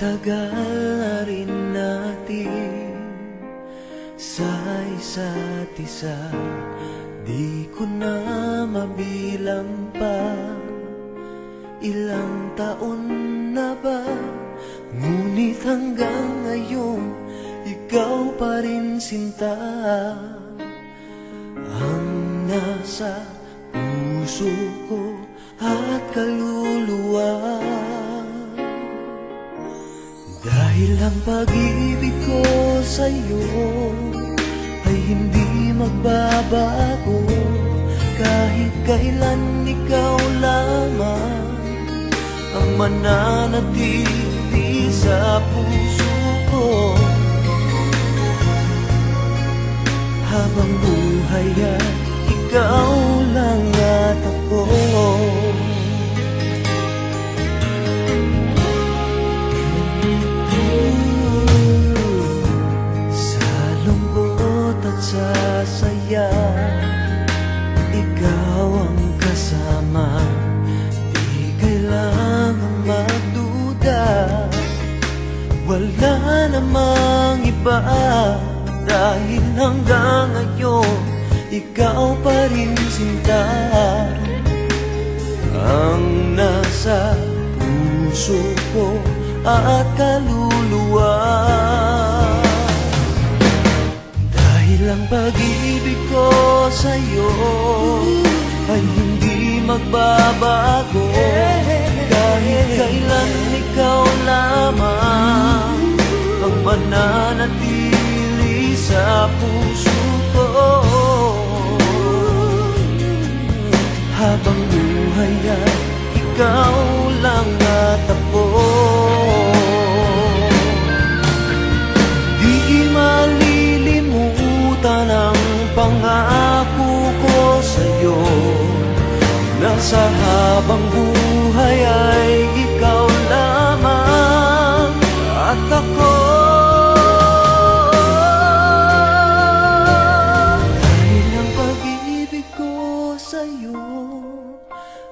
tagal na rin natin sa isa't isa, di ko na mabilang pa. Ilang taon na ba, ngunit hanggang ngayon ikaw pa rin sinta ang nasa puso ko at kaluluwa. Dahil ang pag-ibig ko sa'yo ay hindi magbabago, kahit kailan ikaw lamang ang mananatili sa puso ko. Habang buhay ay ikaw lang at ako. Sa lungkot at sa saya, ikaw ang kasama. Di kailangang magduda, wala namang iba. Dahil hanggang ngayon ikaw pa rin sinta ang nasa puso ko at kaluluwa. Dahil ang pag-ibig ko sa'yo ay hindi magbabago, kahit kailan ikaw lamang ang mananatili sa puso ko. Habang buhay ay ikaw lang at ako. Di malilimutan ang pangako ko sa'yo, na sa habang buhay ay ikaw lamang at ako.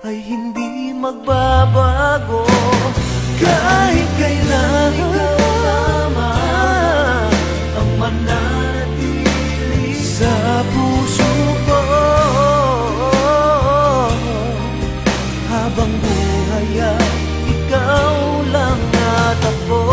Ay hindi magbabago, kahit kailan ikaw lamang ang mananatili sa puso ko. Habang buhay ay ikaw lang at ako.